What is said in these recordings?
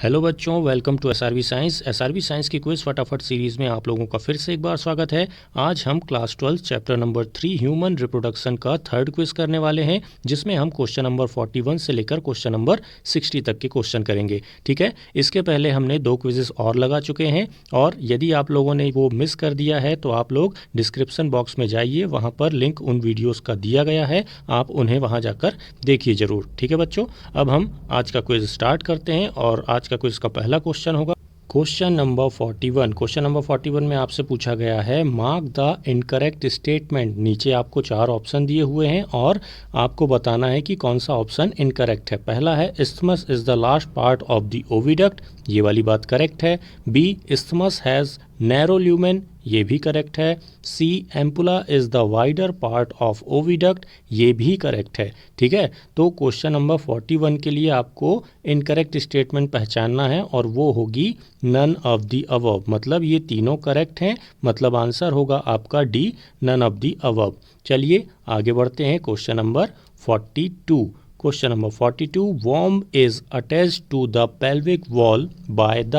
Hello बच्चों, welcome to SRV science. SRV science की quiz फटाफट सीरीज़ में आप लोगों का फिर से एक बार स्वागत है। आज हम class 12 chapter number 3 human reproduction का थर्ड क्विज करने वाले हैं, जिसमें हम क्वेश्चन नंबर 41 से लेकर क्वेश्चन नंबर 60 तक के क्वेश्चन करेंगे। ठीक है, इसके पहले हमने 2 क्विजेस और लगा चुके हैं, और यदि आप लोगों ने वो मिस कर दिया है तो आप लोग डिस्क्रिप्शन बॉक्स में जाइए, वहाँ पर लिंक उन वीडियोज़ का दिया गया है, आप उन्हें वहाँ जाकर देखिए ज़रूर। ठीक है बच्चों, अब हम आज का क्विज स्टार्ट करते हैं, और आज का क्विज का पहला क्वेश्चन होगा क्वेश्चन नंबर 41। क्वेश्चन नंबर 41 में आपसे पूछा गया है मार्क द इनकरेक्ट स्टेटमेंट। नीचे आपको 4 ऑप्शन दिए हुए हैं और आपको बताना है कि कौन सा ऑप्शन इनकरेक्ट है। पहला है isthmus is the last part of the oviduct, ये वाली बात करेक्ट है। B isthmus has narrow lumen, ये भी करेक्ट है। C ampulla is the wider part of oviduct, ये भी करेक्ट है। ठीक है, तो क्वेश्चन नंबर 41 के लिए आपको इनकरेक्ट स्टेटमेंट पहचानना है, और वो होगी नन ऑफ द अबव। मतलब ये तीनों करेक्ट हैं, मतलब आंसर होगा आपका D, none of the above. चलिए आगे बढ़ते हैं question number 42। Question number 42, worm is attached to the pelvic wall by the.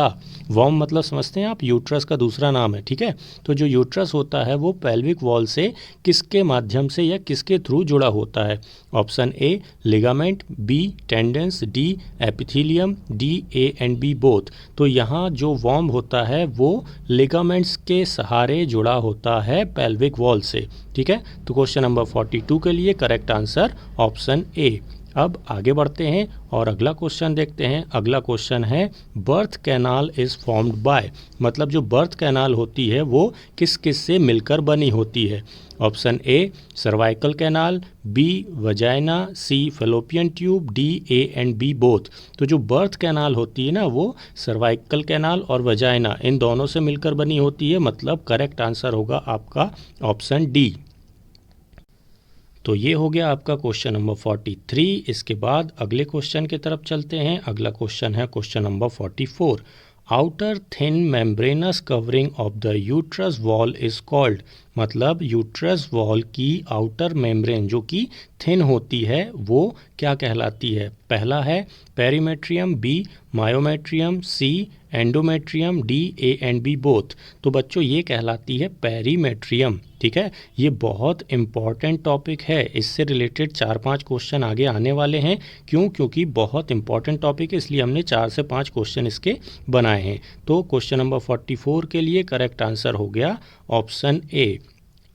Worm मतलब समझते हैं आप, यूट्रस का दूसरा नाम है। ठीक है, तो जो यूट्रस होता है वो पेल्विक वॉल से किसके माध्यम से या किसके थ्रू जुड़ा होता है? Option A ligament, B tendons, D epithelium, D A and B both. तो यहाँ जो वर्म होता है वो लिगामेंट्स के सहारे जुड़ा होता है पेल्विक वॉल से। ठीक है, तो क्वेश्चन नंबर 42 के लिए करेक्ट आंसर ऑप्शन ए। अब आगे बढ़ते हैं और अगला क्वेश्चन देखते हैं। अगला क्वेश्चन है birth canal is formed by. मतलब जो बर्थ कैनाल होती है वो किस किस से मिलकर बनी होती है? Option A cervical canal, B vagina, C fallopian tube, D A and B both. तो जो बर्थ कैनाल होती है ना, वो सर्वाइकल कैनाल और वजाइना इन दोनों से मिलकर बनी होती है। मतलब करेक्ट आंसर होगा आपका ऑप्शन डी। तो ये हो गया आपका क्वेश्चन नंबर 43। इसके बाद अगले क्वेश्चन की तरफ चलते हैं। अगला क्वेश्चन है question number 44। Outer thin membranes covering of the uterus wall is called. मतलब यूट्रस वॉल की आउटर मेम्ब्रेन जो कि थिन होती है वो क्या कहलाती है? पहला है perimetrium, B myometrium, C endometrium, D A and B both. तो बच्चों ये कहलाती है पेरीमेट्रियम। ठीक है, ये बहुत इंपॉर्टेंट टॉपिक है, इससे रिलेटेड 4-5 क्वेश्चन आगे आने वाले हैं। क्यों? क्योंकि बहुत इंपॉर्टेंट टॉपिक है, इसलिए हमने 4 से 5 क्वेश्चन इसके बनाए हैं। तो क्वेश्चन नंबर 44 के लिए करेक्ट आंसर हो गया ऑप्शन ए।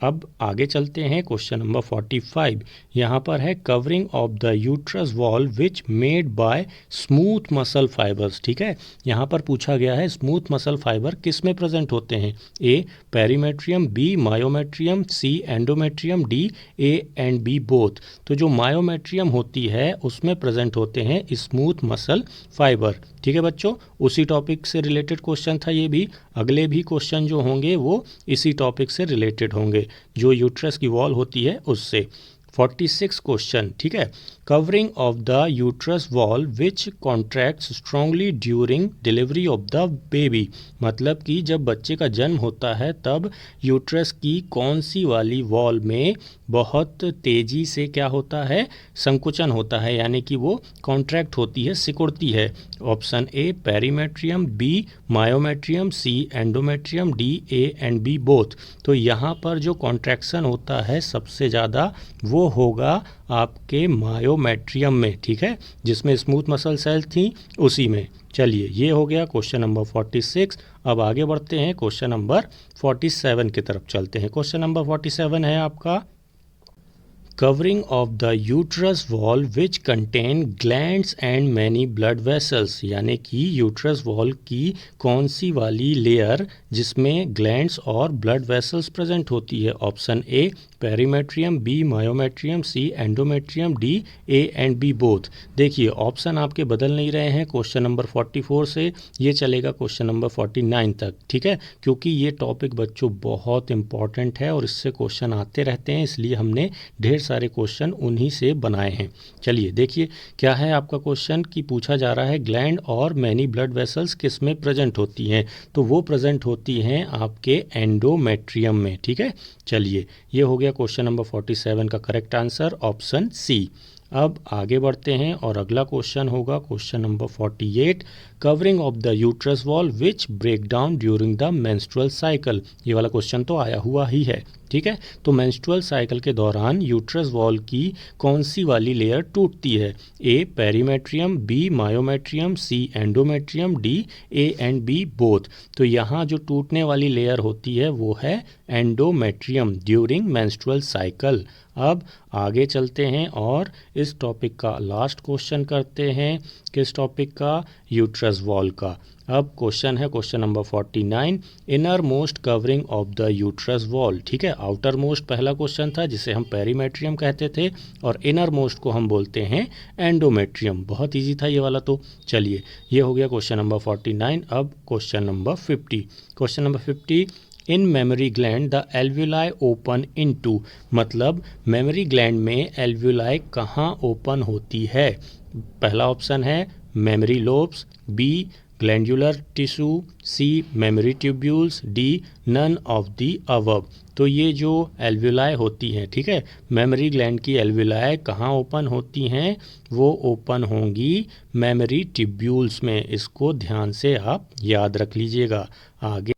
अब आगे चलते हैं क्वेश्चन नंबर 45। यहाँ पर है covering of the uterus wall which made by smooth muscle fibres. ठीक है, यहाँ पर पूछा गया है स्मूथ मसल फाइबर किस में प्रेजेंट होते हैं? A perimetrium, B myometrium, C endometrium, D A and B both. तो जो मायोमेट्रियम होती है उसमें प्रेजेंट होते हैं स्मूथ मसल फाइबर। ठीक है बच्चों, उसी टॉपिक से रिलेटेड क्वेश्चन था ये भी। अगले भी क्वेश्चन जो होंगे वो इसी टॉपिक से रिलेटेड होंगे, जो यूट्रस की वॉल होती है उससे। 46 क्वेश्चन। ठीक है, covering of the uterus wall which contracts strongly during delivery of the baby. मतलब कि जब बच्चे का जन्म होता है तब यूट्रस की कौन सी वाली वॉल में बहुत तेज़ी से क्या होता है? संकुचन होता है, यानी कि वो कॉन्ट्रैक्ट होती है, सिकुड़ती है। Option A perimetrium, B myometrium, C endometrium, D A and B both. तो यहाँ पर जो कॉन्ट्रैक्शन होता है सबसे ज़्यादा वो होगा आपके मायोमेट्रियम में। ठीक है, जिसमें स्मूथ मसल सेल थी उसी में। चलिए ये हो गया क्वेश्चन नंबर 46। अब आगे बढ़ते हैं क्वेश्चन नंबर 47 की तरफ चलते हैं। क्वेश्चन नंबर 47 है आपका covering of the uterus wall which contain glands and many blood vessels. यानी कि यूट्रस वॉल की कौन सी वाली लेयर जिसमें ग्लैंड्स और ब्लड वेसल्स प्रेजेंट होती है? Option A perimetrium, B myometrium, C endometrium, D A and B both. देखिए ऑप्शन आपके बदल नहीं रहे हैं क्वेश्चन नंबर 44 से, ये चलेगा क्वेश्चन नंबर 49 तक। ठीक है, क्योंकि ये टॉपिक बच्चों बहुत इंपॉर्टेंट है और इससे क्वेश्चन आते रहते हैं, इसलिए हमने ढेर सारे क्वेश्चन उन्हीं से बनाए हैं। चलिए देखिए क्या है आपका क्वेश्चन कि पूछा जा रहा है ग्लैंड और मैनी ब्लड वेसल्स किस में प्रेजेंट होती हैं? तो वो प्रेजेंट होती हैं आपके एंडोमेट्रियम में। ठीक है, चलिए ये हो गया क्वेश्चन नंबर 47 का करेक्ट आंसर ऑप्शन सी। अब आगे बढ़ते हैं और अगला क्वेश्चन होगा question number 48, covering of the uterus wall which break down during the menstrual cycle. ये वाला क्वेश्चन तो आया हुआ ही है, ठीक है। तो मेंस्ट्रुअल साइकिल के दौरान यूट्रस वॉल की कौन सी वाली लेयर टूटती है? A perimetrium, B myometrium, C endometrium, D A and B both. तो यहाँ जो टूटने वाली लेयर होती है वो है एंडोमेट्रियम ड्यूरिंग मेंस्ट्रुअल साइकिल। अब आगे चलते हैं और इस टॉपिक का लास्ट क्वेश्चन करते हैं। किस टॉपिक का? यूट्रस वॉल का। अब क्वेश्चन है question number 49, inner most covering of the uterus wall. ठीक है, आउटर मोस्ट पहला क्वेश्चन था जिसे हम पेरीमेट्रियम कहते थे और इनर मोस्ट को हम बोलते हैं एंडोमेट्रियम। बहुत इजी था ये वाला। तो चलिए, ये हो गया क्वेश्चन नंबर 49। अब question number 50। Question number 50, in mammary gland the alveoli open into. मतलब मेमोरी ग्लैंड में एल्व्यूलाई कहाँ ओपन होती है? पहला ऑप्शन है mammary lobes, B glandular tissue, C mammary tubules, D none of the above. तो ये जो एल्व्यूलाई होती हैं, ठीक है, मेमोरी ग्लैंड की एल्व्यूलाई कहाँ ओपन होती हैं? वो ओपन होंगी मेमोरी ट्यूब्यूल्स में। इसको ध्यान से आप याद रख लीजिएगा। आगे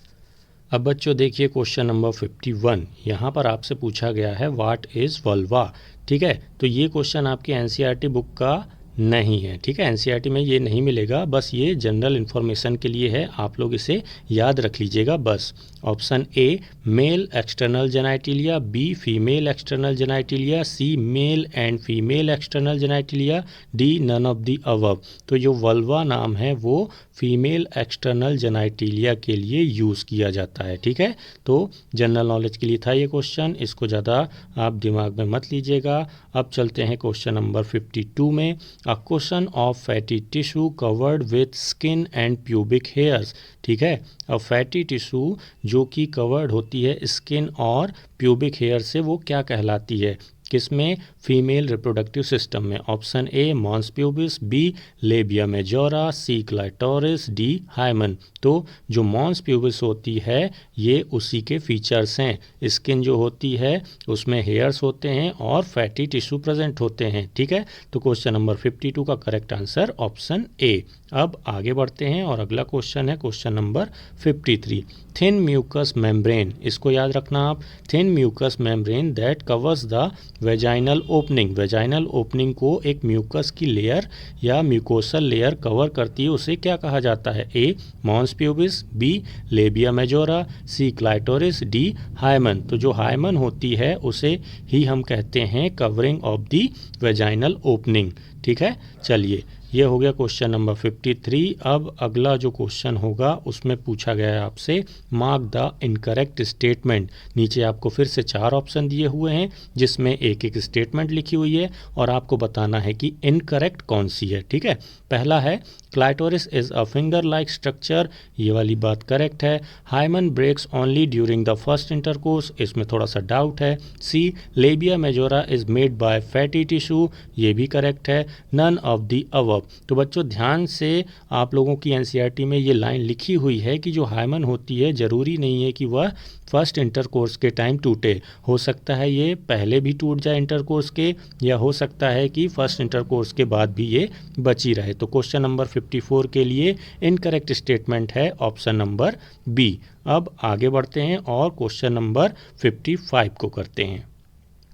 अब बच्चों देखिए क्वेश्चन नंबर 51। यहाँ पर आपसे पूछा गया है व्हाट इज़ वल्वा। ठीक है, तो ये क्वेश्चन आपकी एनसीईआरटी बुक का नहीं है। ठीक है, एनसीईआरटी में ये नहीं मिलेगा, बस ये जनरल इन्फॉर्मेशन के लिए है। आप लोग इसे याद रख लीजिएगा बस। Option A male external genitalia, B female external genitalia, C male and female external genitalia, D none of the above. तो जो वल्वा नाम है वो फीमेल एक्सटर्नल जेनाइटिलिया के लिए यूज़ किया जाता है। ठीक है, तो जनरल नॉलेज के लिए था ये क्वेश्चन, इसको ज़्यादा आप दिमाग में मत लीजिएगा। अब चलते हैं क्वेश्चन नंबर 52 में। A question of fatty tissue covered with skin and pubic hairs. ठीक है, अब फैटी टिश्यू जो कि कवर्ड होती है स्किन और प्यूबिक हेयर से, वो क्या कहलाती है? किसमें? फीमेल रिप्रोडक्टिव सिस्टम में। Option A mons pubis, B labia majora, C clitoris, D hymen. तो जो मॉन्स प्यूबिस होती है ये उसी के फीचर्स हैं। स्किन जो होती है उसमें हेयर्स होते हैं और फैटी टिश्यू प्रेजेंट होते हैं। ठीक है, तो क्वेश्चन नंबर 52 का करेक्ट आंसर ऑप्शन ए। अब आगे बढ़ते हैं और अगला क्वेश्चन है question number 53, thin mucous membrane. इसको याद रखना आप, thin mucous membrane that covers the vaginal opening. Vaginal opening को एक म्यूकस की लेयर या म्यूकोसल लेयर कवर करती है, उसे क्या कहा जाता है? A mons pubis, B labia majora, C clitoris, D hymen. तो जो हाइमन होती है उसे ही हम कहते हैं covering of the vaginal opening. ठीक है, चलिए, ये हो गया क्वेश्चन नंबर 53। अब अगला जो क्वेश्चन होगा उसमें पूछा गया है आपसे मार्क द इनकरेक्ट स्टेटमेंट। नीचे आपको फिर से 4 ऑप्शन दिए हुए हैं जिसमें एक एक स्टेटमेंट लिखी हुई है और आपको बताना है कि इनकरेक्ट कौन सी है। ठीक है, पहला है clitoris is a finger like structure, ये वाली बात करेक्ट है। Hymen breaks only during the first intercourse, इसमें थोड़ा सा डाउट है। C labia majora is made by fatty tissue, ये भी करेक्ट है। None of the above. तो बच्चों ध्यान से, आप लोगों की एनसीईआरटी में ये लाइन लिखी हुई है कि जो हाइमन होती है ज़रूरी नहीं है कि वह फर्स्ट इंटरकोर्स के टाइम टूटे। हो सकता है ये पहले भी टूट जाए इंटरकोर्स के, या हो सकता है कि फर्स्ट इंटरकोर्स के बाद भी ये बची रहे। तो क्वेश्चन नंबर 54 के लिए इनकरेक्ट स्टेटमेंट है ऑप्शन नंबर बी। अब आगे बढ़ते हैं और क्वेश्चन नंबर 55 को करते हैं।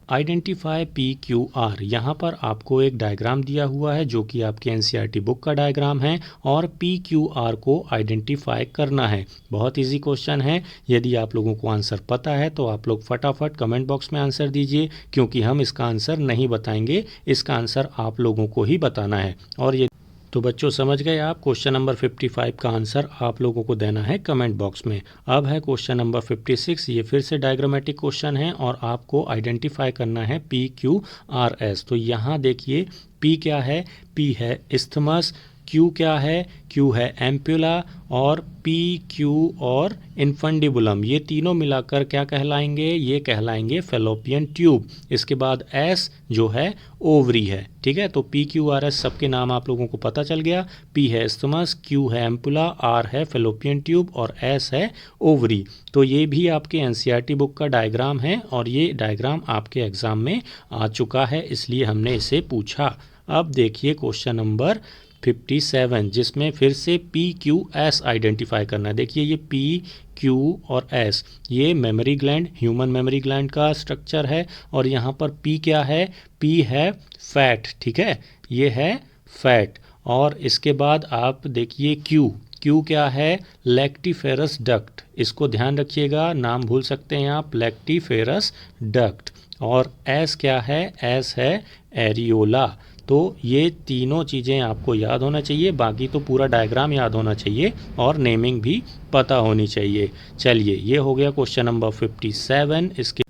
Identify PQR। यहाँ पर आपको एक डायग्राम दिया हुआ है जो कि आपके एनसीईआरटी बुक का डायग्राम है और PQR को आइडेंटिफाई करना है। बहुत इजी क्वेश्चन है। यदि आप लोगों को आंसर पता है तो आप लोग फटाफट कमेंट बॉक्स में आंसर दीजिए, क्योंकि हम इसका आंसर नहीं बताएंगे, इसका आंसर आप लोगों को ही बताना है। और ये तो बच्चों समझ गए आप, क्वेश्चन नंबर 55 का आंसर आप लोगों को देना है कमेंट बॉक्स में। अब है क्वेश्चन नंबर 56। ये फिर से डायग्रामेटिक क्वेश्चन है और आपको आइडेंटिफाई करना है PQRS। तो यहाँ देखिए P क्या है? P है इस्थमस, क्यू क्या है, क्यू है एम्पुला, और पी, क्यू और इन्फंडिबुलम, ये तीनों मिलाकर क्या कहलाएंगे, ये कहलाएंगे फेलोपियन ट्यूब। इसके बाद एस जो है ओवरी है, ठीक है। तो पी क्यू आर एस सबके नाम आप लोगों को पता चल गया। पी है इस्थमस, क्यू है एम्पुला, आर है फेलोपियन ट्यूब और एस है ओवरी। तो ये भी आपके एनसीईआरटी बुक का डायग्राम है और ये डायग्राम आपके एग्जाम में आ चुका है, इसलिए हमने इसे पूछा। अब देखिए क्वेश्चन नंबर 57, जिसमें फिर से पी क्यू एस आइडेंटिफाई करना है। देखिए ये पी क्यू और एस, ये memory gland, human memory gland का स्ट्रक्चर है। और यहाँ पर पी क्या है, पी है फैट, ठीक है, ये है फैट। और इसके बाद आप देखिए क्यू, क्यू क्या है, लैक्टिफेरस डक्ट, इसको ध्यान रखिएगा, नाम भूल सकते हैं आप, लैक्टिफेरस डक्ट। और एस क्या है, एस है एरियोला। तो ये तीनों चीज़ें आपको याद होना चाहिए, बाकी तो पूरा डायग्राम याद होना चाहिए और नेमिंग भी पता होनी चाहिए। चलिए ये हो गया क्वेश्चन नंबर 57। इसके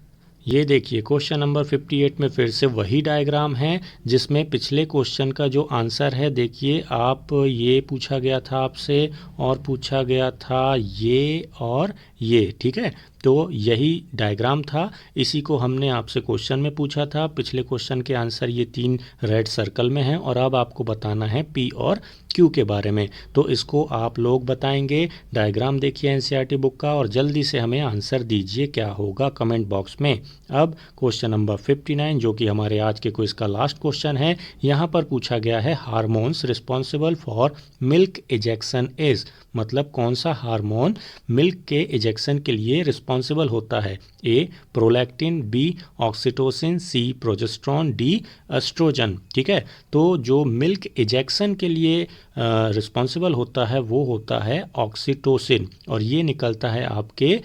ये देखिए क्वेश्चन नंबर 58 में फिर से वही डायग्राम है जिसमें पिछले क्वेश्चन का जो आंसर है, देखिए आप, ये पूछा गया था आपसे और पूछा गया था ये और ये, ठीक है। तो यही डायग्राम था, इसी को हमने आपसे क्वेश्चन में पूछा था। पिछले क्वेश्चन के आंसर ये 3 रेड सर्कल में हैं और अब आपको बताना है पी और क्यू के बारे में। तो इसको आप लोग बताएंगे, डायग्राम देखिए एनसीईआरटी बुक का और जल्दी से हमें आंसर दीजिए क्या होगा कमेंट बॉक्स में। अब क्वेश्चन नंबर 59 जो कि हमारे आज के क्विज का लास्ट क्वेश्चन है, यहाँ पर पूछा गया है hormones responsible for milk ejection is, मतलब कौन सा हार्मोन मिल्क के इजेक्शन के लिए रिस्पॉन्सिबल होता है। ए prolactin, B oxytocin, C progesterone, D oestrogen, ठीक है। तो जो मिल्क इजेक्शन के लिए रिस्पॉन्सिबल होता है वो होता है ऑक्सीटोसिन और ये निकलता है आपके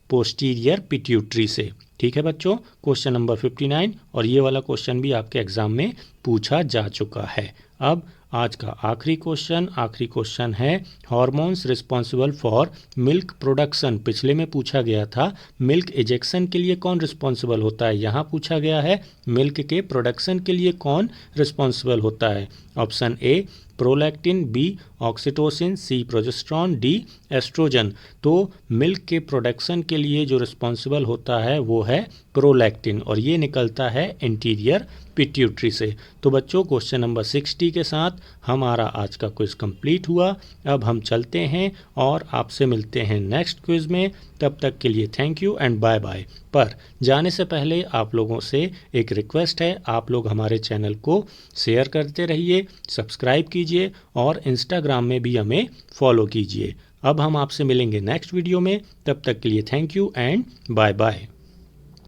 पोस्टीरियर पिट्यूटरी से, ठीक है बच्चों। क्वेश्चन नंबर 59 और ये वाला क्वेश्चन भी आपके एग्जाम में पूछा जा चुका है। अब आज का आखिरी क्वेश्चन है hormones responsible for milk production. पिछले में पूछा गया था मिल्क इजेक्शन के लिए कौन रिस्पॉन्सिबल होता है, यहाँ पूछा गया है मिल्क के प्रोडक्शन के लिए कौन रिस्पॉन्सिबल होता है। Option A prolactin, B oxytocin, C progesterone, D oestrogen. तो मिल्क के प्रोडक्शन के लिए जो रिस्पॉन्सिबल होता है वो है प्रोलैक्टिन और ये निकलता है इंटीरियर पिट्यूटरी से। तो बच्चों क्वेश्चन नंबर 60 के साथ हमारा आज का क्विज कंप्लीट हुआ। अब हम चलते हैं और आपसे मिलते हैं नेक्स्ट क्विज में, तब तक के लिए thank you and bye bye. पर जाने से पहले आप लोगों से एक रिक्वेस्ट है, आप लोग हमारे चैनल को शेयर करते रहिए, सब्सक्राइब कीजिए और इंस्टाग्राम में भी हमें फॉलो कीजिए। अब हम आपसे मिलेंगे नेक्स्ट वीडियो में, तब तक के लिए thank you and bye bye.